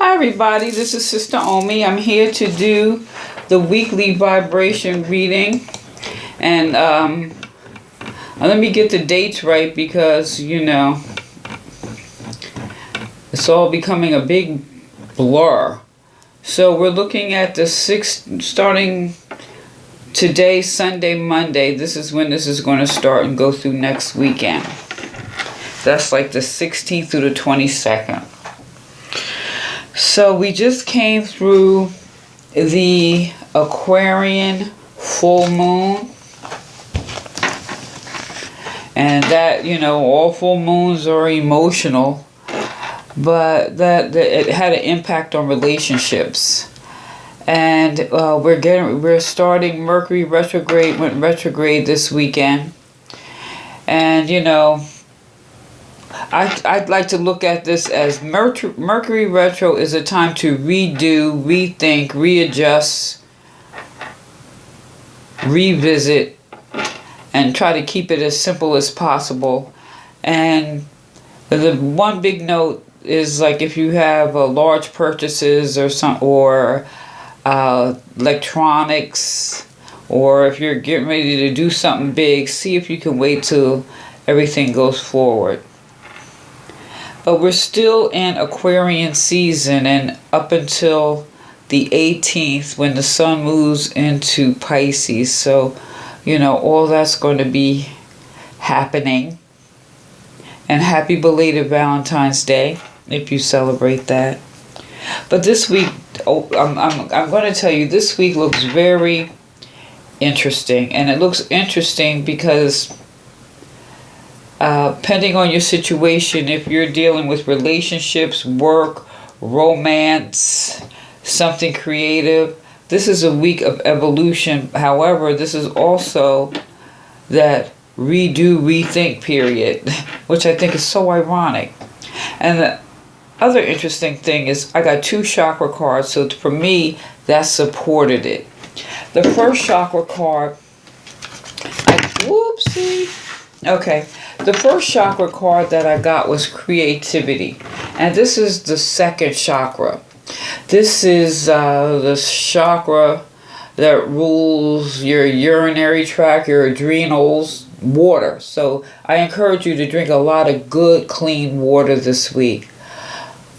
Hi everybody, this is Sister Omi. I'm here to do the weekly vibration reading. And let me get the dates right because, it's all becoming a big blur. So we're looking at the 6th, starting today, Sunday, Monday. This is when this is going to start and go through next weekend. That's like the 16th through the 22nd. So we just came through the Aquarian full moon. And that, all full moons are emotional. But that it had an impact on relationships. And we're starting Mercury retrograde, went retrograde this weekend. And, I'd like to look at this as Mercury retro is a time to redo, rethink, readjust, revisit, and try to keep it as simple as possible. And the one big note is like if you have large purchases or electronics, or if you're getting ready to do something big, see if you can wait till everything goes forward. But we're still in Aquarian season, and up until the 18th when the sun moves into Pisces. So, all that's going to be happening. And happy belated Valentine's Day if you celebrate that. But this week, I'm going to tell you, this week looks very interesting. And it looks interesting because depending on your situation, if you're dealing with relationships, work, romance, something creative, this is a week of evolution. However, this is also that redo, rethink period, which I think is so ironic. And the other interesting thing is I got 2 chakra cards, so for me, that supported it. The first chakra card, the first chakra card that I got was creativity. And this is the 2nd chakra. This is the chakra that rules your urinary tract, your adrenals, water. So I encourage you to drink a lot of good, clean water this week.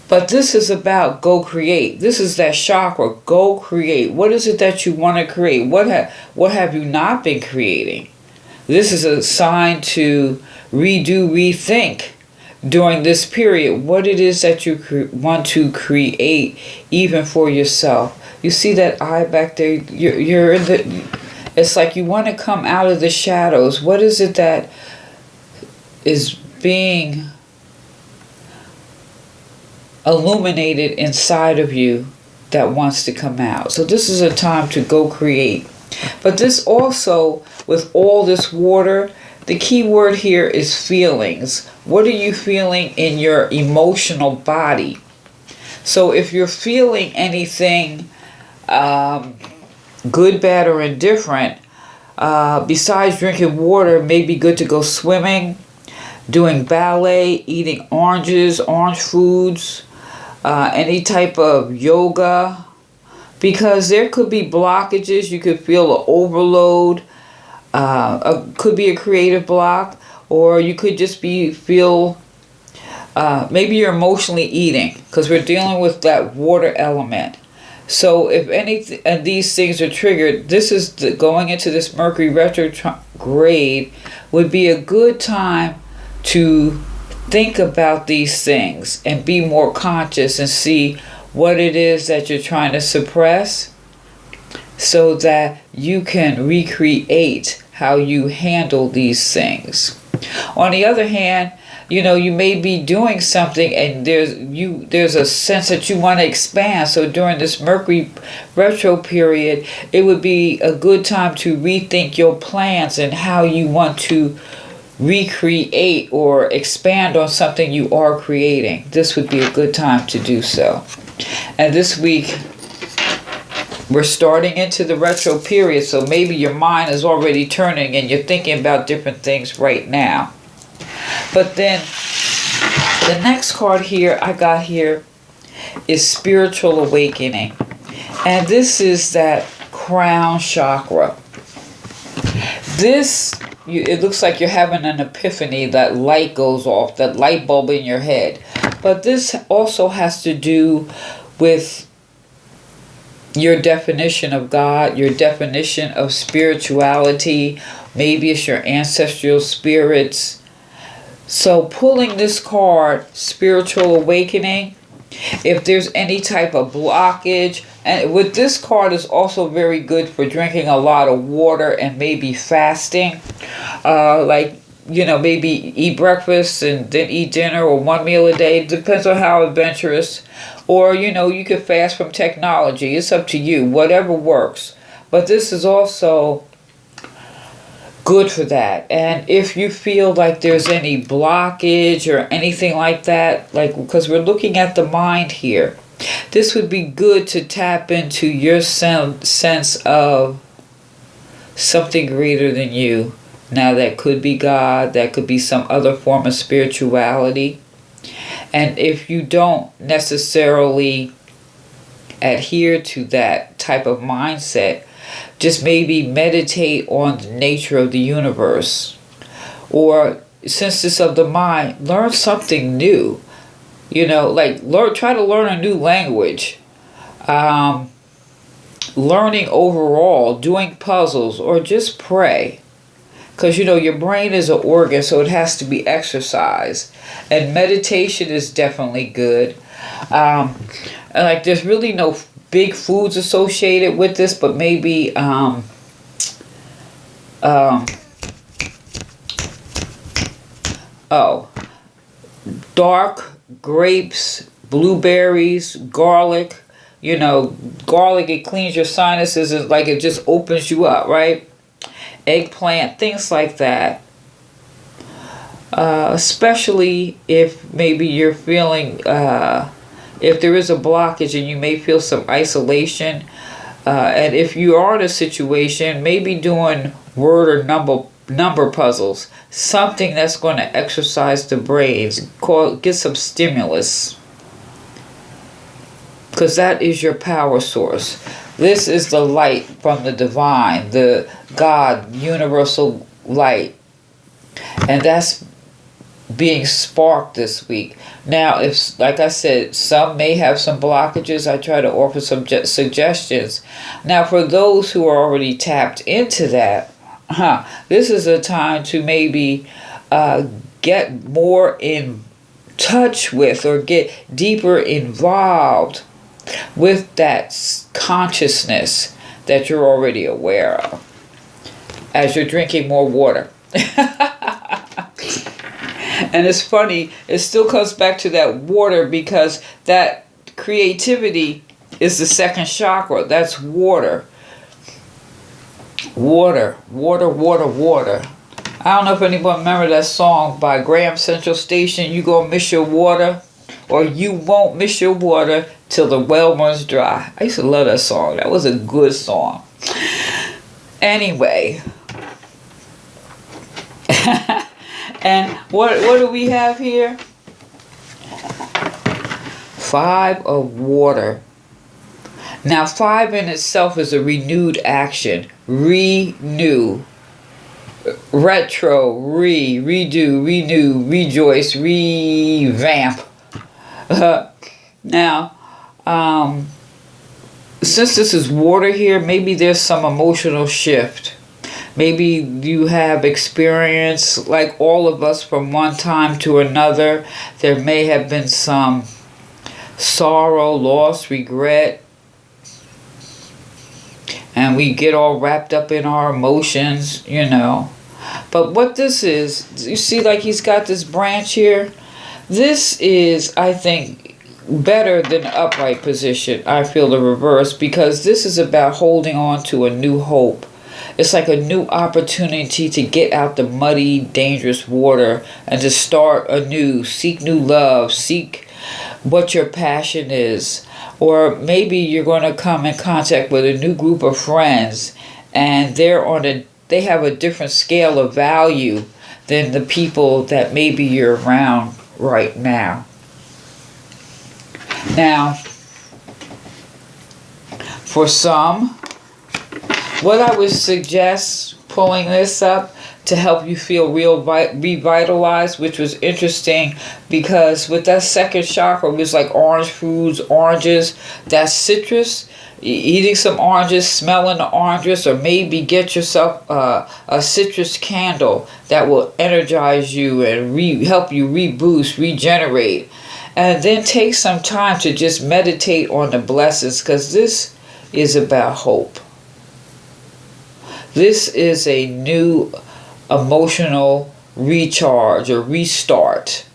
But this is about go create. This is that chakra, go create. What is it that you want to create? What have you not been creating? This is a sign to redo, rethink during this period. What it is that you want to create, even for yourself. You see that eye back there? You're in the. It's like you want to come out of the shadows. What is it that is being illuminated inside of you that wants to come out? So this is a time to go create. But this also, with all this water, the key word here is feelings. What are you feeling in your emotional body? So if you're feeling anything good, bad, or indifferent, besides drinking water, it may be good to go swimming, doing ballet, eating oranges, orange foods, any type of yoga, because there could be blockages. You could feel an overload. Could be a creative block, or you could just feel maybe you're emotionally eating, because we're dealing with that water element. So if any of these things are triggered, this is going into this Mercury retrograde would be a good time to think about these things and be more conscious and see what it is that you're trying to suppress, so that you can recreate how you handle these things. On the other hand, you may be doing something and there's a sense that you want to expand. So during this Mercury retro period, it would be a good time to rethink your plans and how you want to recreate or expand on something you are creating. This would be a good time to do so. And this week, we're starting into the retro period, so maybe your mind is already turning and you're thinking about different things right now. But then the next card here I got here is spiritual awakening. And this is that crown chakra. It looks like you're having an epiphany, that light goes off, that light bulb in your head. But this also has to do with your definition of God, your definition of spirituality. Maybe it's your ancestral spirits. So pulling this card, spiritual awakening, if there's any type of blockage, and with this card is also very good for drinking a lot of water and maybe fasting. Maybe eat breakfast and then eat dinner, or one meal a day. Depends on how adventurous. Or, you could fast from technology. It's up to you, whatever works. But this is also good for that. And if you feel like there's any blockage or anything like that, because we're looking at the mind here, this would be good to tap into your sense of something greater than you. Now, that could be God, that could be some other form of spirituality. And if you don't necessarily adhere to that type of mindset, just maybe meditate on the nature of the universe. Or, since it's of the mind, learn something new. Try to learn a new language. Learning overall, doing puzzles, or just pray. Because, your brain is an organ, so it has to be exercised. And meditation is definitely good. There's really no big foods associated with this, but maybe dark grapes, blueberries, garlic. Garlic, it cleans your sinuses. It just opens you up, right? Eggplant, things like that. Especially if maybe you're feeling, if there is a blockage and you may feel some isolation. And if you are in a situation, maybe doing word or number puzzles. Something that's going to exercise the brains. Get some stimulus. Because that is your power source. This is the light from the divine, the God, universal light. And that's being sparked this week. Now, if, like I said, some may have some blockages, I try to offer some suggestions. Now, for those who are already tapped into that, this is a time to maybe get more in touch with, or get deeper involved with that consciousness that you're already aware of as you're drinking more water. And it's funny, it still comes back to that water, because that creativity is the second chakra. That's water. Water, water, water, water. I don't know if anyone remember that song by Graham Central Station, You Gonna Miss Your Water, or You Won't Miss Your Water Till the Well Runs Dry. I used to love that song. That was a good song. Anyway. And what do we have here? 5 of water. Now, 5 in itself is a renewed action. Renew. Retro. Redo. Renew. Rejoice. Revamp. Now, since this is water here, maybe there's some emotional shift. Maybe you have experience, like all of us, from one time to another. There may have been some sorrow, loss, regret. And we get all wrapped up in our emotions, But what this is, you see, like he's got this branch here. This is, I think, better than the upright position. I feel the reverse, because this is about holding on to a new hope. It's like a new opportunity to get out the muddy, dangerous water and to start anew. Seek new love. Seek what your passion is. Or maybe you're going to come in contact with a new group of friends, and they have a different scale of value than the people that maybe you're around right now. Now, for some, what I would suggest pulling this up to help you feel revitalized, which was interesting because with that second chakra, it was like orange foods, oranges, that citrus, eating some oranges, smelling the oranges, or maybe get yourself a citrus candle that will energize you and help you reboost, regenerate. And then take some time to just meditate on the blessings, because this is about hope. This is a new emotional recharge or restart.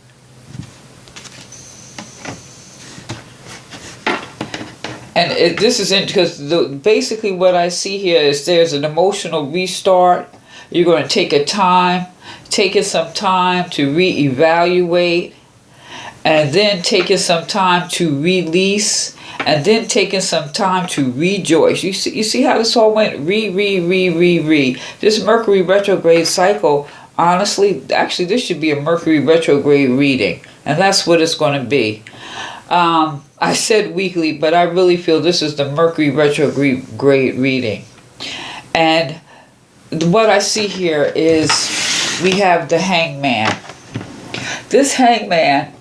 And this is because basically what I see here is there's an emotional restart. You're going to taking some time to reevaluate, and then taking some time to release, and then taking some time to rejoice. You see how this all went? Re. This Mercury retrograde cycle, honestly, actually this should be a Mercury retrograde reading. And that's what it's going to be. I said weekly, but I really feel this is the Mercury retrograde reading. And what I see here is we have the Hangman. This Hangman,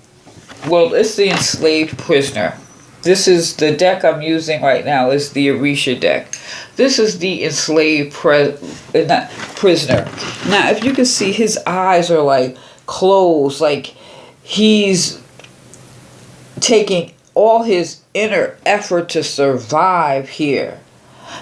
well, it's the enslaved prisoner. This is the deck I'm using right now is the Orisha deck. This is the enslaved prisoner. Now, if you can see, his eyes are like closed, like he's taking all his inner effort to survive here.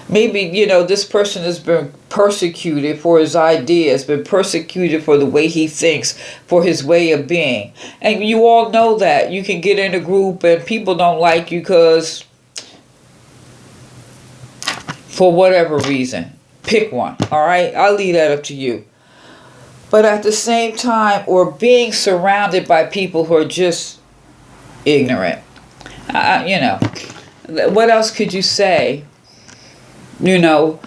Maybe, this person has been persecuted for his ideas, been persecuted for the way he thinks, for his way of being. And you all know that. You can get in a group and people don't like you because, for whatever reason. Pick one, all right? I'll leave that up to you. But at the same time, or being surrounded by people who are just ignorant. What else could you say? If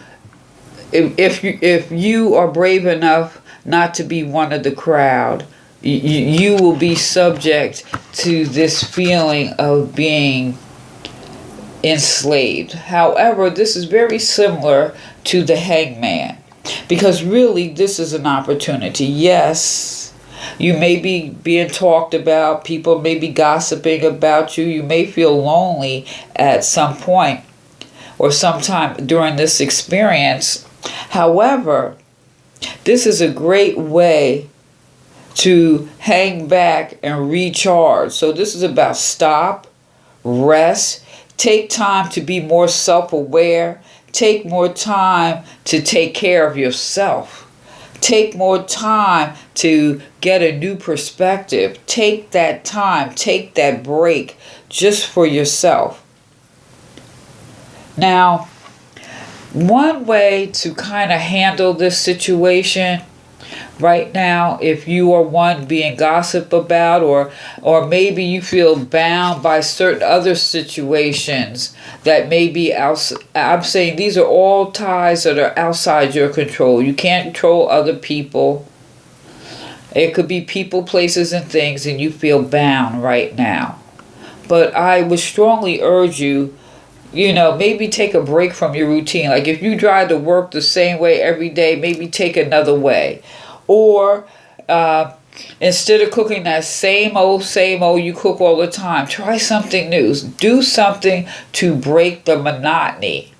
you are brave enough not to be one of the crowd, you will be subject to this feeling of being enslaved. However, this is very similar to the Hangman, because really this is an opportunity. Yes, you may be being talked about, people may be gossiping about you, you may feel lonely at some point or sometime during this experience. However, this is a great way to hang back and recharge. So this is about stop, rest, take time to be more self-aware, take more time to take care of yourself, take more time to get a new perspective, take that time, take that break just for yourself. Now, one way to kind of handle this situation right now, if you are one being gossiped about, or maybe you feel bound by certain other situations that may be outside, I'm saying these are all ties that are outside your control. You can't control other people. It could be people, places, and things, and you feel bound right now. But I would strongly urge you, maybe take a break from your routine. Like if you drive to work the same way every day, maybe take another way. Or instead of cooking that same old you cook all the time, try something new. Do something to break the monotony.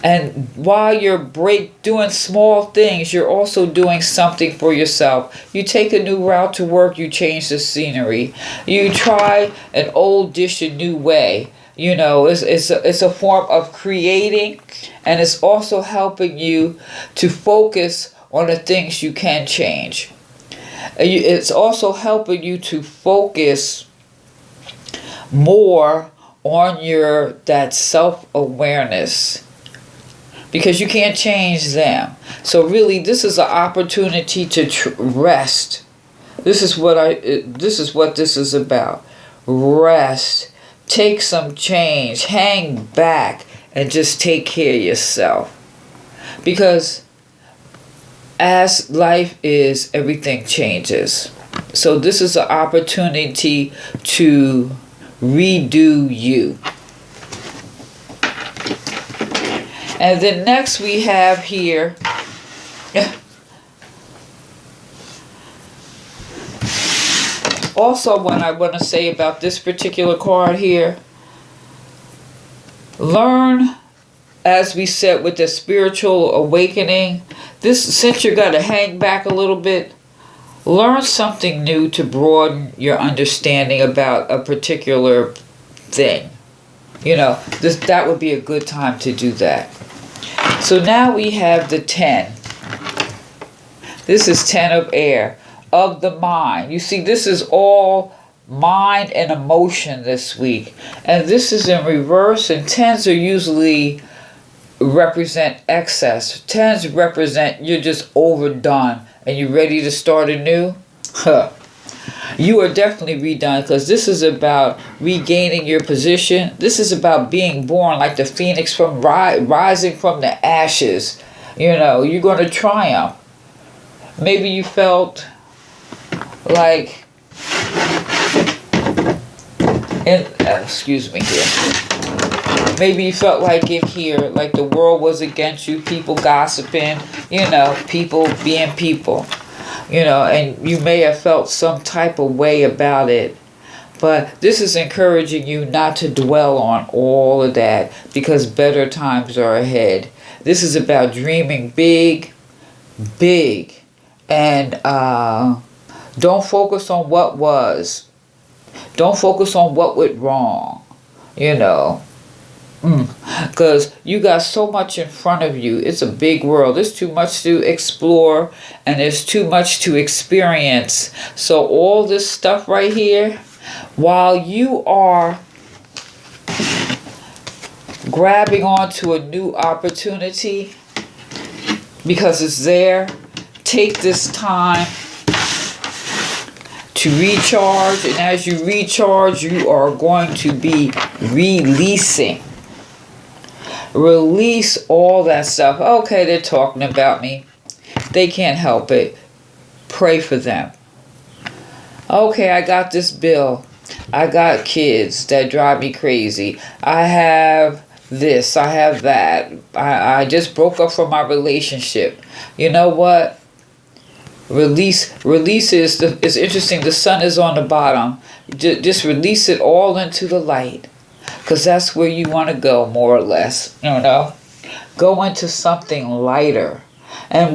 And while you're doing small things, you're also doing something for yourself. You take a new route to work, you change the scenery. You try an old dish a new way. It's a form of creating, and it's also helping you to focus on the things you can change. It's also helping you to focus more on that self-awareness, because you can't change them. So really, this is an opportunity to rest. This is what this is about. Rest. Take some change, hang back, and just take care of yourself. Because as life is, everything changes. So this is an opportunity to redo you. And then next we have here, also what I want to say about this particular card here, learn, as we said with the spiritual awakening, this, since you're going to hang back a little bit, learn something new to broaden your understanding about a particular thing. You know, that would be a good time to do that. So now we have the 10. This is 10 of air, of the mind. You see, this is all mind and emotion this week. And this is in reverse, and 10s are usually represent excess. 10s represent you're just overdone and you're ready to start anew. You are definitely redone, because this is about regaining your position. This is about being born like the phoenix from rising from the ashes. You know, you're going to triumph. Maybe you felt like, excuse me here. Maybe you felt like in here, like the world was against you, people gossiping, you know, people being people. You know, and you may have felt some type of way about it. But this is encouraging you not to dwell on all of that, because better times are ahead. This is about dreaming big, big. And don't focus on what was. Don't focus on what went wrong. You know. Because you got so much in front of you. It's a big world. There's too much to explore, and there's too much to experience. So all this stuff right here, while you are grabbing onto a new opportunity because it's there, take this time to recharge. And as you recharge, you are going to be releasing. Release all that stuff. Okay, they're talking about me. They can't help it. Pray for them. Okay, I got this bill. I got kids that drive me crazy. I have this. I have that. I just broke up from my relationship. You know what? Release is it's interesting. The sun is on the bottom. Just release it all into the light. Because that's where you want to go, more or less, you know. Go into something lighter. And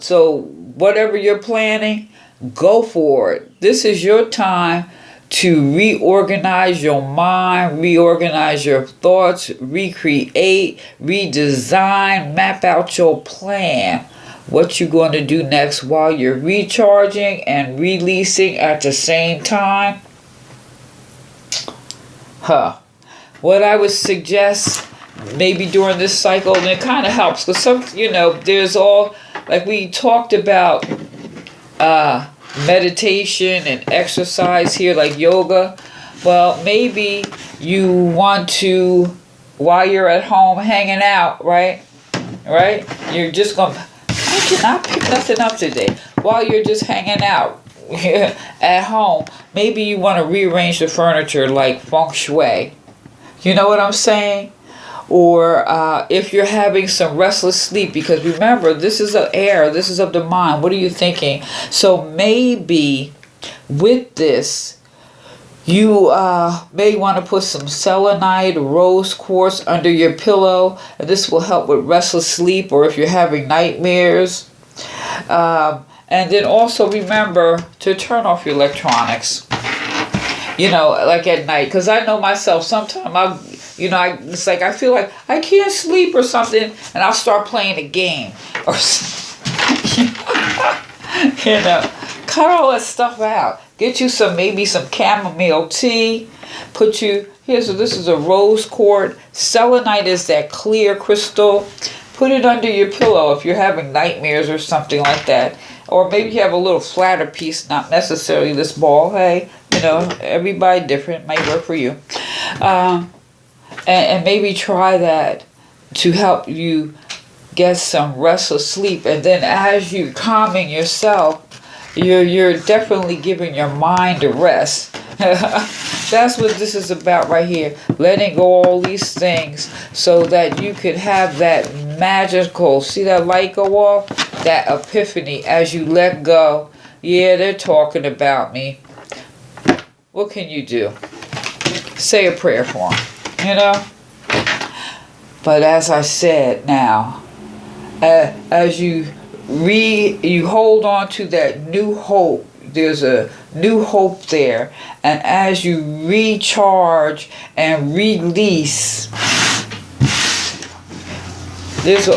so whatever you're planning, go for it. This is your time to reorganize your mind, reorganize your thoughts, recreate, redesign, map out your plan. What you're going to do next while you're recharging and releasing at the same time. What I would suggest maybe during this cycle, and it kind of helps, because some, you know, there's all, like we talked about meditation and exercise here, like yoga. Well, maybe you want to, while you're at home hanging out, right? You're just going to, I cannot pick nothing up today. While you're just hanging out at home, maybe you want to rearrange the furniture like feng shui. You know what I'm saying? Or if you're having some restless sleep, because remember, this is of air, this is of the mind. What are you thinking? So maybe with this, you may want to put some selenite, rose quartz under your pillow. And this will help with restless sleep, or if you're having nightmares. And then also remember to turn off your electronics. You know, like at night, because I know myself, sometimes it's like I feel like I can't sleep or something, and I'll start playing a game or you know, cut all that stuff out. Get you maybe some chamomile tea. So this is a rose quartz. Selenite is that clear crystal. Put it under your pillow if you're having nightmares or something like that. Or maybe you have a little flatter piece, not necessarily this ball. Hey, you know, everybody different, might work for you. And maybe try that to help you get some restless sleep. And then as you're calming yourself, you're definitely giving your mind a rest. That's what this is about right here. Letting go all these things so that you could have that magical, see that light go off? That epiphany as you let go. Yeah, they're talking about me. What can you do? Say a prayer for them, you know? But as I said now, as you hold on to that new hope, there's a new hope there, and as you recharge and release, there's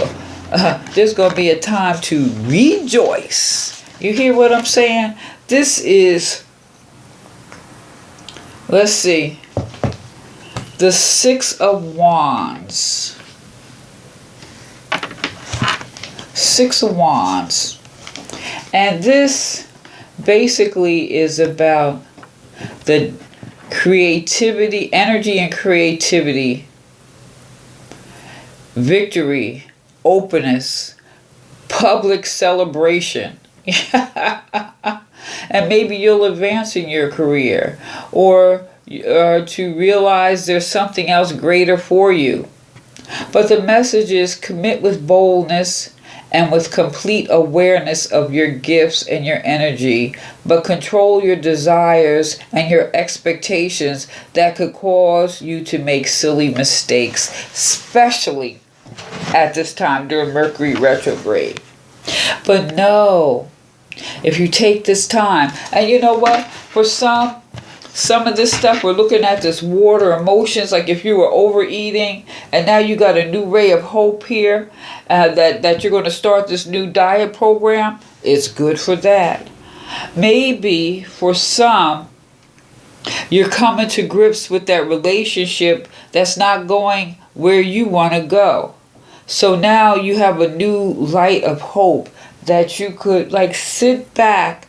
going to be a time to rejoice. You hear what I'm saying? This is, let's see, the Six of Wands. Six of Wands. And this basically is about the creativity, energy and creativity, victory, openness, public celebration. And maybe you'll advance in your career, or to realize there's something else greater for you. But the message is commit with boldness and with complete awareness of your gifts and your energy, but control your desires and your expectations that could cause you to make silly mistakes, especially at this time during Mercury retrograde. But no, if you take this time, and you know what, for some of this stuff, we're looking at this water emotions, like if you were overeating and now you got a new ray of hope here, that you're going to start this new diet program, it's good for that. Maybe for some, you're coming to grips with that relationship that's not going where you want to go. So now you have a new light of hope that you could like sit back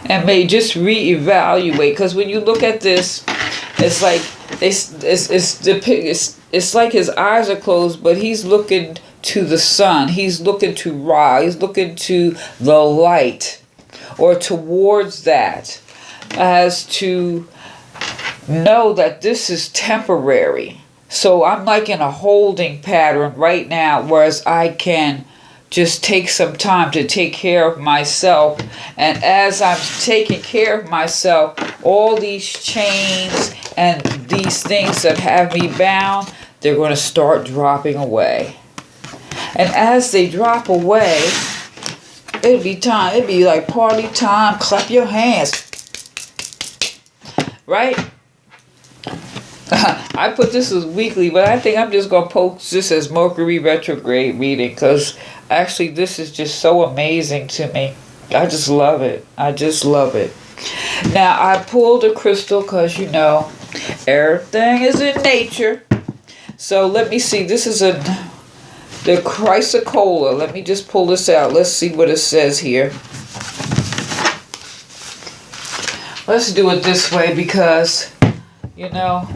and may just reevaluate, because when you look at this, it's like it's like his eyes are closed, but he's looking to the sun. He's looking to Ra. He's looking to the light, or towards that, as to know that this is temporary. So I'm like in a holding pattern right now, whereas I can just take some time to take care of myself. And as I'm taking care of myself, all these chains and these things that have me bound, they're going to start dropping away. And as they drop away, it'll be time. It'll be like party time. Clap your hands. Right? I put this as weekly, but I think I'm just going to post this as Mercury retrograde reading, because actually this is just so amazing to me. I just love it. I just love it. Now, I pulled a crystal because, you know, everything is in nature. So let me see. This is the Chrysocolla. Let me just pull this out. Let's see what it says here. Let's do it this way because, you know,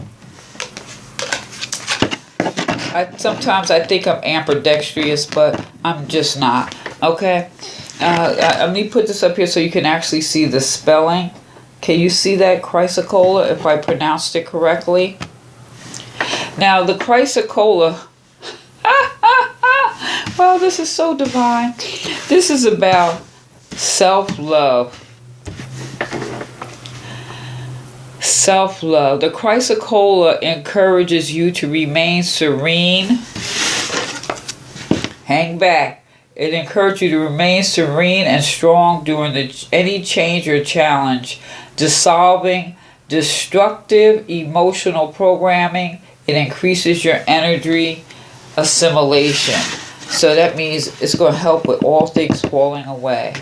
sometimes I think I'm ambidextrous, but I'm just not. Okay? Let me put this up here so you can actually see the spelling. Can you see that, Chrysocolla, if I pronounced it correctly? Now, the Chrysocolla, well, this is so divine. This is about self-love. Self-love. The Chrysocolla encourages you to remain serene. Hang back. It encourages you to remain serene and strong during any change or challenge, dissolving destructive emotional programming. It increases your energy assimilation. So that means it's going to help with all things falling away.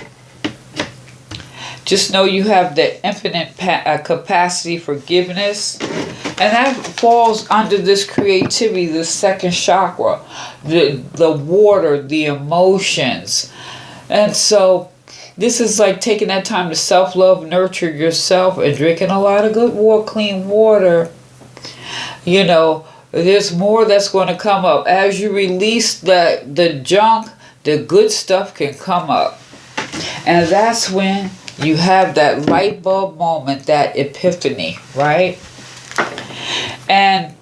Just know you have the infinite capacity for forgiveness. And that falls under this creativity, the second chakra, the water, the emotions. And so this is like taking that time to self-love, nurture yourself, and drinking a lot of good water, clean water. You know, there's more that's going to come up. As you release the junk, the good stuff can come up. And that's when You have that light bulb moment, that epiphany, right? And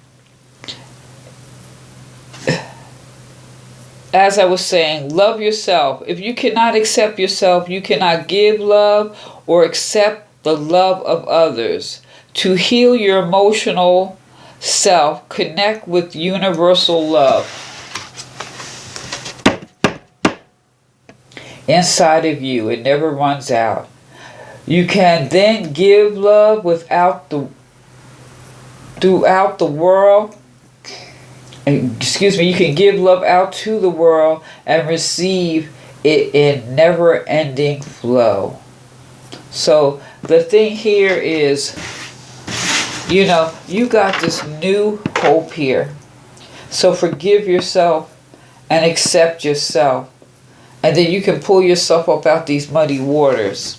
as I was saying, love yourself. If you cannot accept yourself, you cannot give love or accept the love of others. To heal your emotional self, connect with universal love inside of you. It never runs out. You can then give love throughout the world. You can give love out to the world and receive it in never-ending flow. So the thing here is, you got this new hope here. So forgive yourself and accept yourself. And then you can pull yourself up out these muddy waters.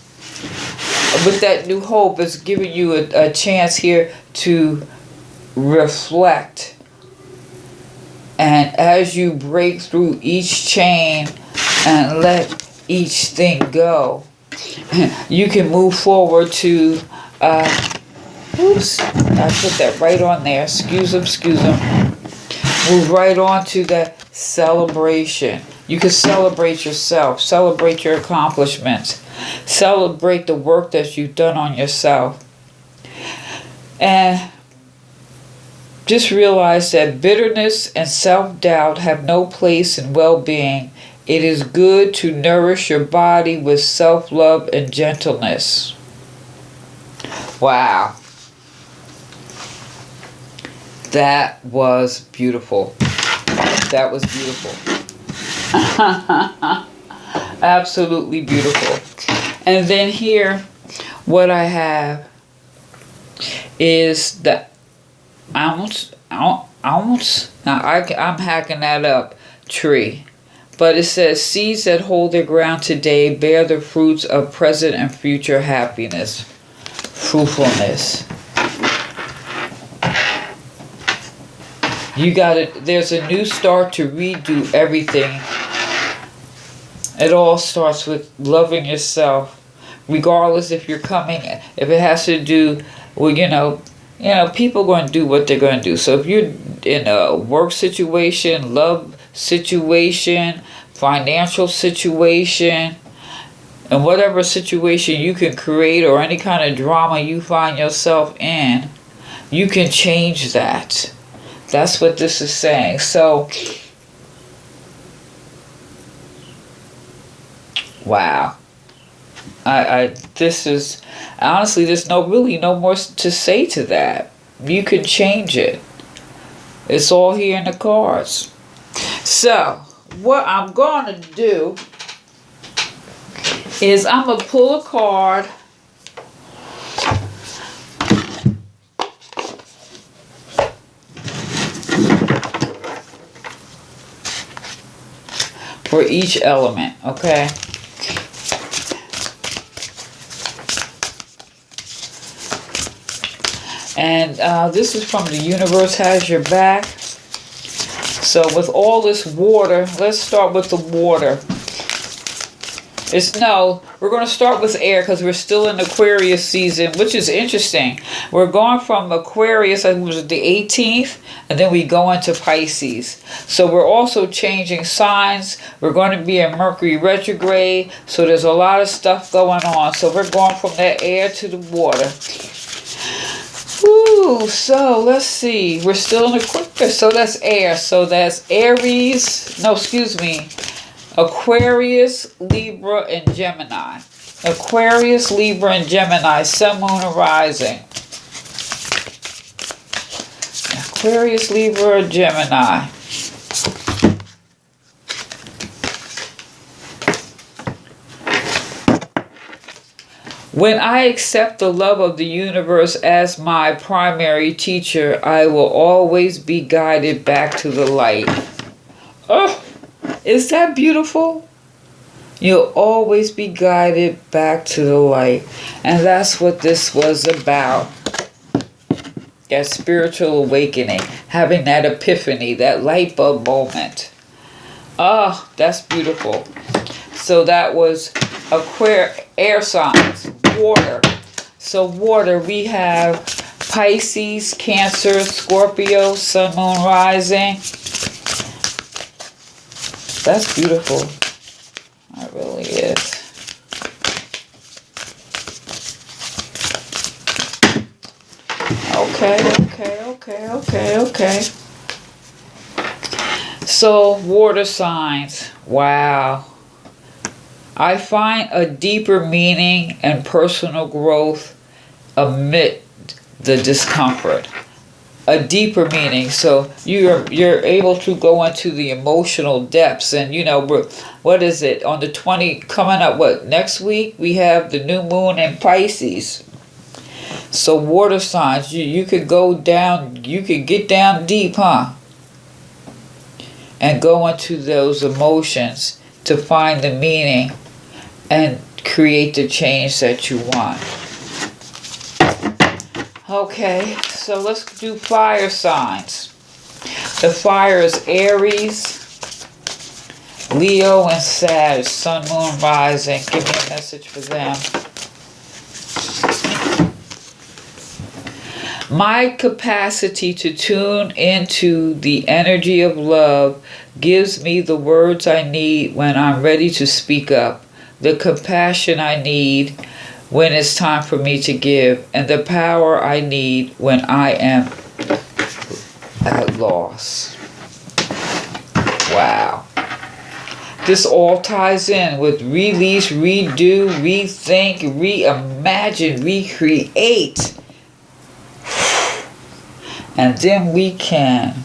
With that new hope, it's giving you a chance here to reflect. And as you break through each chain and let each thing go, you can move forward to, oops, I put that right on there, excuse them. Move right on to that celebration. You can celebrate yourself, celebrate your accomplishments, celebrate the work that you've done on yourself. And just realize that bitterness and self-doubt have no place in well-being. It is good to nourish your body with self-love and gentleness. Wow. That was beautiful. That was beautiful. Absolutely beautiful. And then here, what I have is the ounce. Now I'm hacking that up. Tree. But it says, seeds that hold their ground today bear the fruits of present and future happiness. Fruitfulness. There's a new start to redo everything. It all starts with loving yourself. Regardless if it has to do with, people are going to do what they're going to do. So if you're in a work situation, love situation, financial situation, and whatever situation you can create or any kind of drama you find yourself in, you can change that. That's what this is saying. So, wow. This is, honestly, there's really no more to say to that. You can change it. It's all here in the cards. So, what I'm going to do is I'm going to pull a card for each element, okay? And this is from The Universe Has Your Back. So with all this water, let's start with the water. We're going to start with air because we're still in Aquarius season, which is interesting. We're going from Aquarius, I think it was the 18th, and then we go into Pisces. So we're also changing signs. We're going to be in Mercury Retrograde, so there's a lot of stuff going on. So we're going from that air to the water. Ooh, so let's see. We're still in Aquarius, so that's air. So that's Aquarius, Libra, and Gemini. Aquarius, Libra, and Gemini, Sun, Moon, and Rising. Aquarius, Libra, and Gemini. When I accept the love of the universe as my primary teacher, I will always be guided back to the light. Oh, is that beautiful? You'll always be guided back to the light. And that's what this was about. That spiritual awakening. Having that epiphany, that light bulb moment. Oh, that's beautiful. So that was air signs, water. So water, we have Pisces, Cancer, Scorpio, Sun, Moon, Rising. That's beautiful. That really is. Okay. So, water signs. Wow. I find a deeper meaning and personal growth amid the discomfort. A deeper meaning. So you're able to go into the emotional depths, and what is it on the 20 coming up? What next week we have the new moon in Pisces. So water signs, you could go down, you could get down deep, huh? And go into those emotions to find the meaning and create the change that you want. Okay, so let's do fire signs. The fire is Aries, Leo, and Sag, Sun, Moon, Rising. Give me a message for them. My capacity to tune into the energy of love gives me the words I need when I'm ready to speak up, the compassion I need when it's time for me to give, and the power I need when I am at loss. Wow. This all ties in with release, redo, rethink, reimagine, recreate. And then we can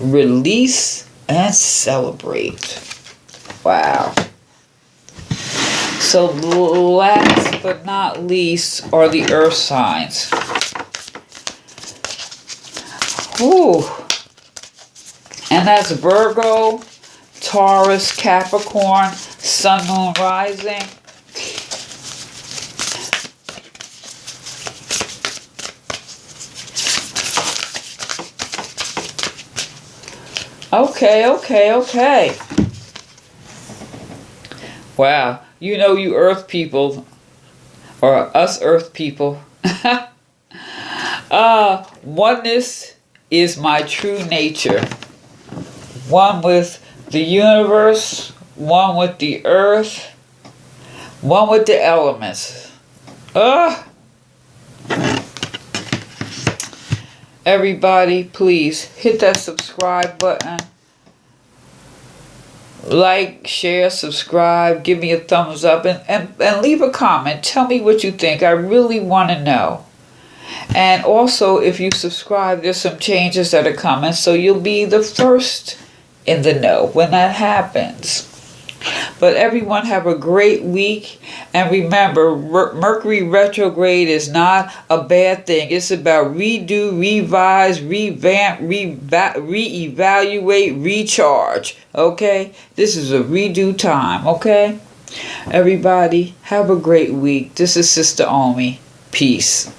release and celebrate. Wow. So last but not least are the earth signs. Ooh. And that's Virgo, Taurus, Capricorn, Sun, Moon, Rising. Okay. Wow. You earth people, or us earth people. Oneness is my true nature. One with the universe, one with the earth, one with the elements. Everybody, please hit that subscribe button. Like, share, subscribe, give me a thumbs up, and leave a comment. Tell me what you think. I really want to know. And also, if you subscribe, there's some changes that are coming, so you'll be the first in the know when that happens. But everyone have a great week. And remember, Mercury retrograde is not a bad thing. It's about redo, revise, revamp, reevaluate, recharge. Okay? This is a redo time. Okay? Everybody, have a great week. This is Sister Omi. Peace.